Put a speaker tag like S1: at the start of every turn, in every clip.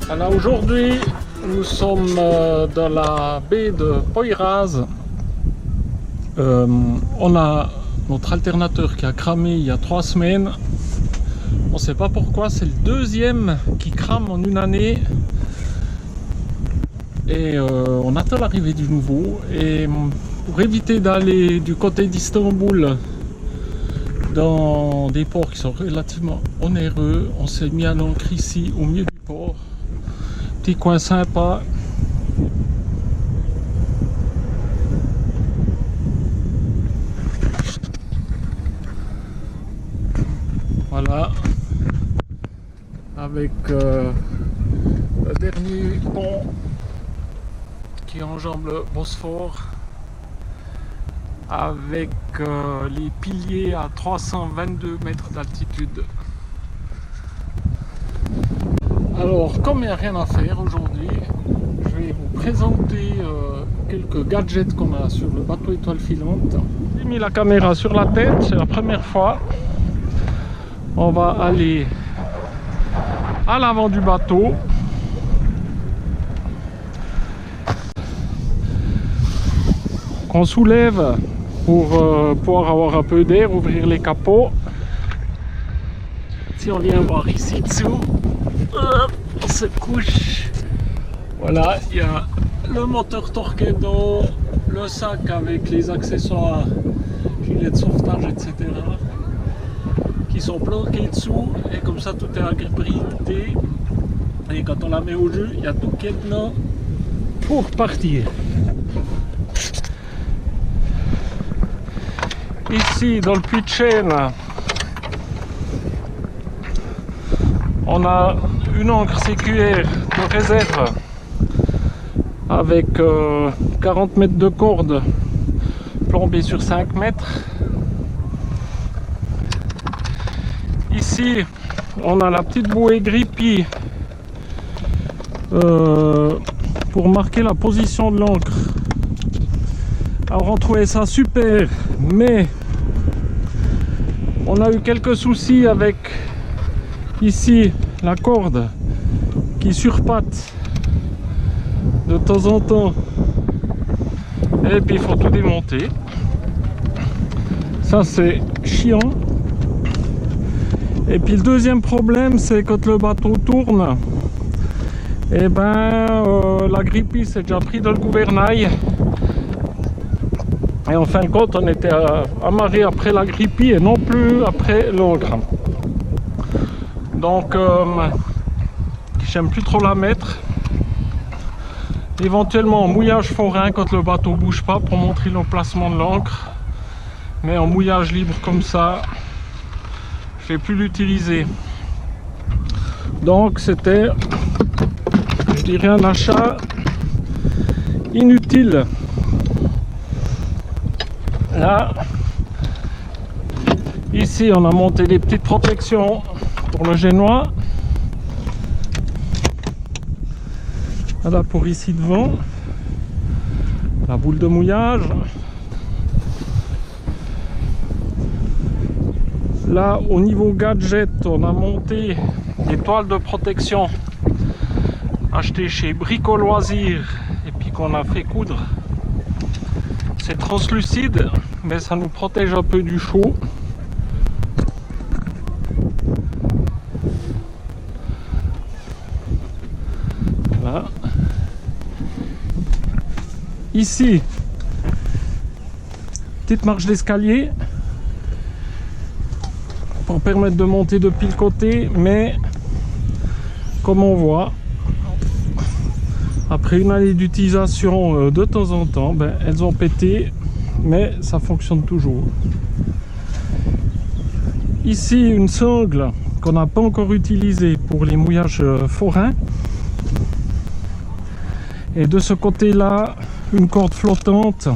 S1: Alors aujourd'hui, nous sommes dans la baie de Poiras. On a notre alternateur qui a cramé il y a 3 semaines. On ne sait pas pourquoi, c'est le deuxième qui crame en une année. Et on attend l'arrivée du nouveau. Et pour éviter d'aller du côté d'Istanbul dans des ports qui sont relativement onéreux, on s'est mis à l'ancre ici au milieu du port. Petit coin sympa. Voilà, avec le dernier pont qui enjambe le Bosphore, avec les piliers à 322 mètres d'altitude. Alors, comme il n'y a rien à faire aujourd'hui, je vais vous présenter quelques gadgets qu'on a sur le bateau étoile filante. J'ai mis la caméra sur la tête, c'est la première fois. On va aller à l'avant du bateau. On soulève pour pouvoir avoir un peu d'air, ouvrir les capots. Si on vient voir ici dessous, on se couche. Voilà, il y a le moteur Torqeedo, le sac avec les accessoires, gilet de sauvetage, etc. qui sont planqués dessous, et comme ça tout est abrité. Et quand on la met au jus, il y a tout qui est dedans pour partir. Ici dans le puits de Chêne, on a une ancre CQR de réserve avec 40 mètres de corde plombée sur 5 mètres. Ici, on a la petite bouée grippie pour marquer la position de l'ancre. Alors on trouvait ça super, mais on a eu quelques soucis avec ici la corde qui surpatte de temps en temps, et puis il faut tout démonter. Ça c'est chiant. Et puis le deuxième problème, c'est quand le bateau tourne, et la grippie s'est déjà pris dans le gouvernail. Et en fin de compte, on était amarré après la grippie et non plus après l'ancre. Donc, j'aime plus trop la mettre. Éventuellement en mouillage forain quand le bateau bouge pas pour montrer l'emplacement de l'ancre. Mais en mouillage libre comme ça, je vais plus l'utiliser. Donc c'était, je dirais, un achat inutile. Là, ici on a monté des petites protections pour le génois. Voilà pour ici devant, la boule de mouillage. Là, au niveau gadget, on a monté des toiles de protection achetées chez Brico Loisirs et puis qu'on a fait coudre. C'est translucide, mais ça nous protège un peu du chaud. Voilà. Ici, petite marche d'escalier pour permettre de monter depuis le côté, mais comme on voit, après une année d'utilisation, de temps en temps, elles ont pété, mais ça fonctionne toujours. Ici, une sangle qu'on n'a pas encore utilisée pour les mouillages forains. Et de ce côté-là, une corde flottante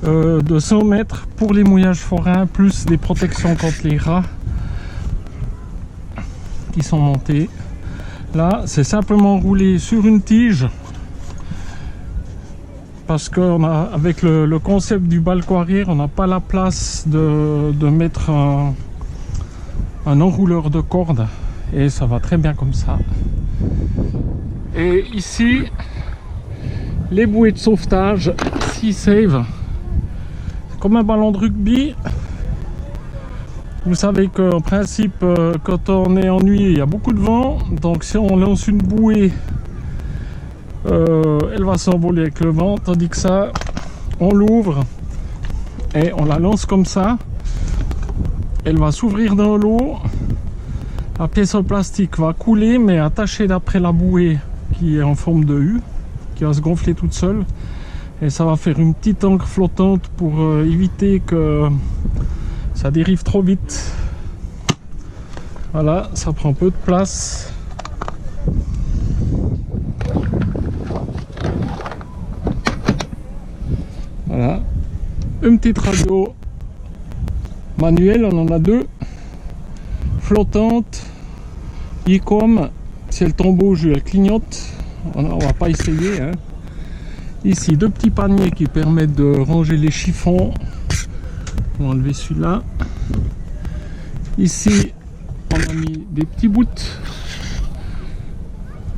S1: de 100 mètres pour les mouillages forains, plus des protections contre les rats qui sont montés. Là, c'est simplement roulé sur une tige parce qu'avec le concept du balcon arrière, on n'a pas la place de mettre un enrouleur de corde, et ça va très bien comme ça. Et ici, les bouées de sauvetage Sea Save. C'est comme un ballon de rugby. Vous savez qu'en principe, quand on est ennuyé, il y a beaucoup de vent. Donc si on lance une bouée, elle va s'envoler avec le vent. Tandis que ça, on l'ouvre et on la lance comme ça. Elle va s'ouvrir dans l'eau. La pièce en plastique va couler, mais attachée d'après la bouée qui est en forme de U, qui va se gonfler toute seule. Et ça va faire une petite ancre flottante pour éviter que ça dérive trop vite. Voilà, ça prend peu de place. Voilà, une petite radio manuelle, on en a deux, flottante, ICOM, si elle tombe au jeu, elle clignote, on va pas essayer, hein. Ici, deux petits paniers qui permettent de ranger les chiffons. On va enlever celui-là. Ici, on a mis des petits bouts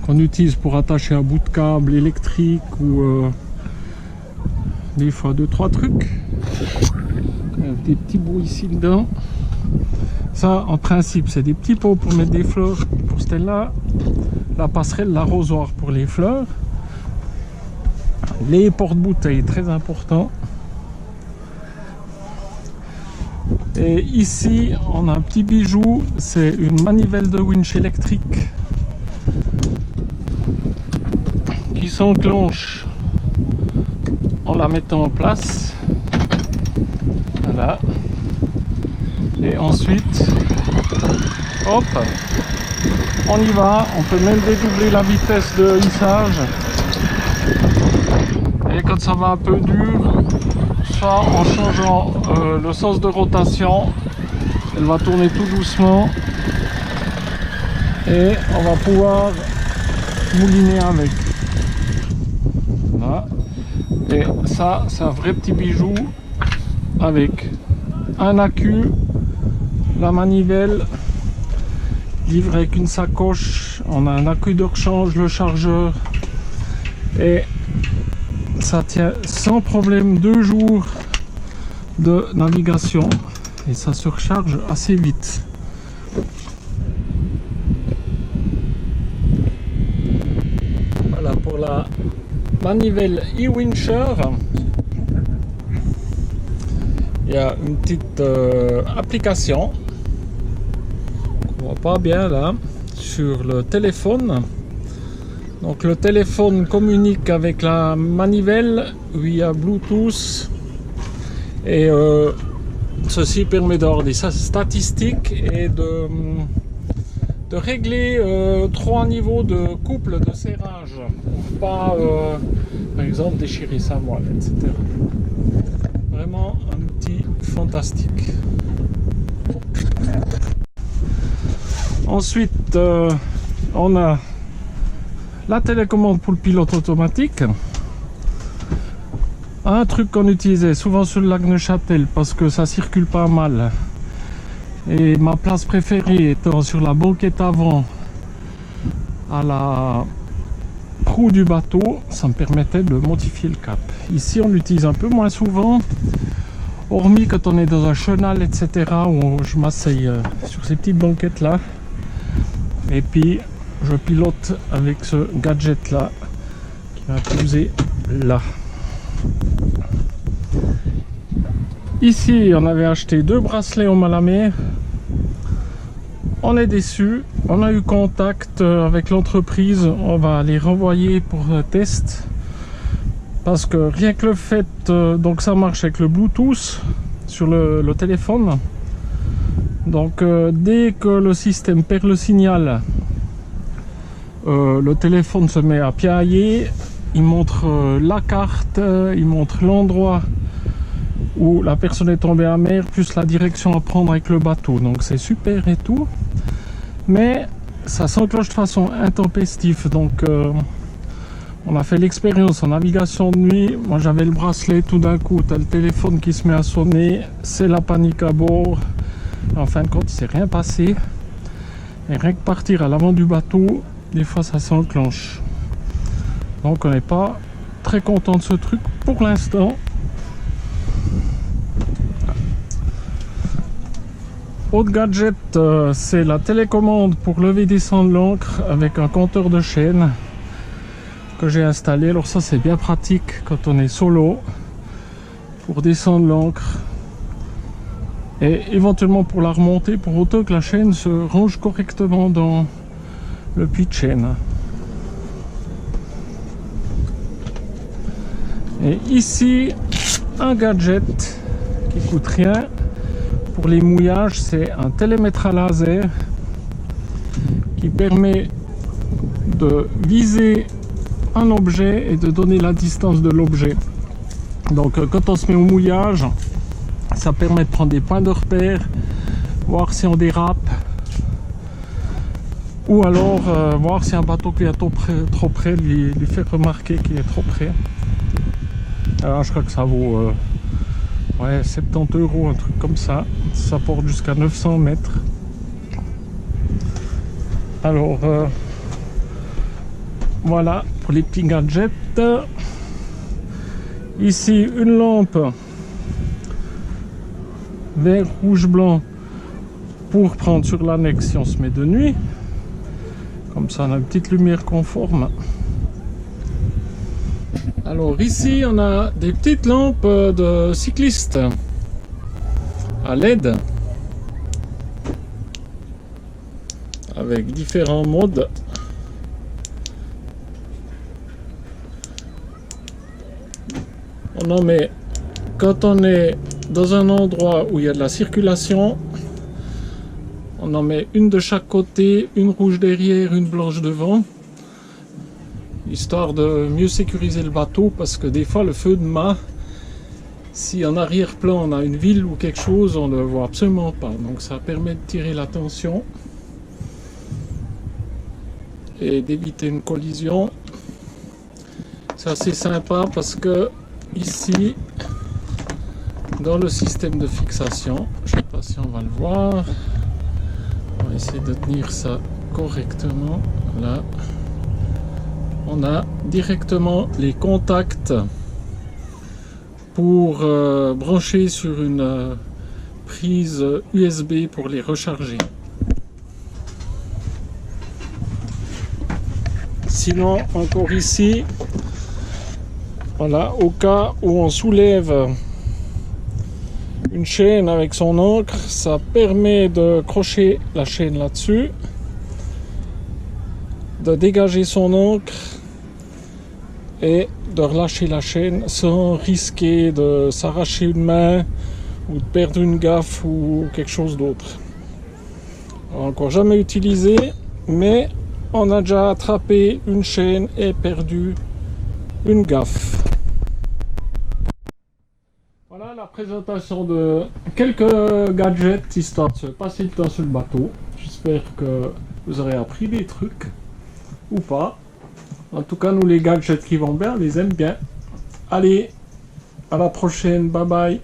S1: qu'on utilise pour attacher un bout de câble électrique ou des fois 2-3 trucs. Des petits bouts ici dedans. Ça, en principe, c'est des petits pots pour mettre des fleurs pour Stella. La passerelle, l'arrosoir pour les fleurs. Les porte-bouteilles, très important. Et ici, on a un petit bijou, c'est une manivelle de winch électrique qui s'enclenche en la mettant en place. Voilà. Et ensuite, hop, on y va. On peut même dédoubler la vitesse de hissage. Et quand ça va un peu dur, soit en changeant le sens de rotation, elle va tourner tout doucement et on va pouvoir mouliner avec. Voilà. Et ça, c'est un vrai petit bijou avec un accu, la manivelle, livré avec une sacoche. On a un accu de rechange, le chargeur, et ça tient sans problème 2 jours de navigation et ça se recharge assez vite. Voilà pour la manivelle e-wincher. Il y a une petite application qu'on voit pas bien là sur le téléphone. Donc le téléphone communique avec la manivelle via Bluetooth et ceci permet d'avoir des statistiques et de régler 3 niveaux de couple de serrage pour pas par exemple déchirer sa moelle, etc. Vraiment un outil fantastique. Ensuite on a la télécommande pour le pilote automatique. Un truc qu'on utilisait souvent sur le lac Neuchâtel parce que ça circule pas mal. Et ma place préférée étant sur la banquette avant à la proue du bateau, ça me permettait de modifier le cap. Ici on l'utilise un peu moins souvent, hormis quand on est dans un chenal, etc. où je m'asseye sur ces petites banquettes là. Et puis je pilote avec ce gadget là qui va poser là. Ici on avait acheté 2 bracelets au Malamé. On est déçu, on a eu contact avec l'entreprise, on va les renvoyer pour test parce que rien que le fait donc ça marche avec le Bluetooth sur le téléphone. Donc dès que le système perd le signal, le téléphone se met à piailler, il montre la carte, il montre l'endroit où la personne est tombée à mer, plus la direction à prendre avec le bateau. Donc c'est super et tout, mais ça s'enclenche de façon intempestive. Donc on a fait l'expérience en navigation de nuit. Moi j'avais le bracelet, tout d'un coup tu as le téléphone qui se met à sonner, c'est la panique à bord. En fin de compte il s'est rien passé. Et rien que partir à l'avant du bateau, des fois ça s'enclenche. Donc on n'est pas très content de ce truc pour l'instant. Autre gadget, c'est la télécommande pour lever et descendre l'ancre avec un compteur de chaîne que j'ai installé. Alors ça c'est bien pratique quand on est solo pour descendre l'ancre et éventuellement pour la remonter, pour autant que la chaîne se range correctement dans le puits de chaîne. Et ici un gadget qui coûte rien pour les mouillages, c'est un télémètre à laser qui permet de viser un objet et de donner la distance de l'objet. Donc quand on se met au mouillage, ça permet de prendre des points de repère, voir si on dérape, ou alors voir si un bateau qui est trop près lui fait remarquer qu'il est trop près. Alors je crois que ça vaut ouais, 70 €, un truc comme ça. Ça porte jusqu'à 900 mètres. Alors voilà pour les petits gadgets. Ici une lampe vert, rouge, blanc pour prendre sur l'annexe si on se met de nuit. Comme ça on a une petite lumière conforme. Alors ici on a des petites lampes de cyclistes à LED avec différents modes. On en met quand on est dans un endroit où il y a de la circulation. On en met une de chaque côté, une rouge derrière, une blanche devant, histoire de mieux sécuriser le bateau, parce que des fois le feu de mât, si en arrière-plan on a une ville ou quelque chose, on ne le voit absolument pas. Donc ça permet de tirer l'attention et d'éviter une collision. C'est assez sympa parce que ici, dans le système de fixation, je ne sais pas si on va le voir, on va essayer de tenir ça correctement. Là, on a directement les contacts pour brancher sur une prise USB pour les recharger. Sinon, encore ici, voilà, au cas où on soulève une chaîne avec son ancre, ça permet de crocher la chaîne là-dessus, de dégager son ancre et de relâcher la chaîne sans risquer de s'arracher une main ou de perdre une gaffe ou quelque chose d'autre. Encore jamais utilisé, mais on a déjà attrapé une chaîne et perdu une gaffe. Voilà la présentation de quelques gadgets histoire de se passer le temps sur le bateau. J'espère que vous aurez appris des trucs ou pas. En tout cas, nous les gadgets qui vont bien, on les aime bien. Allez, à la prochaine, bye bye.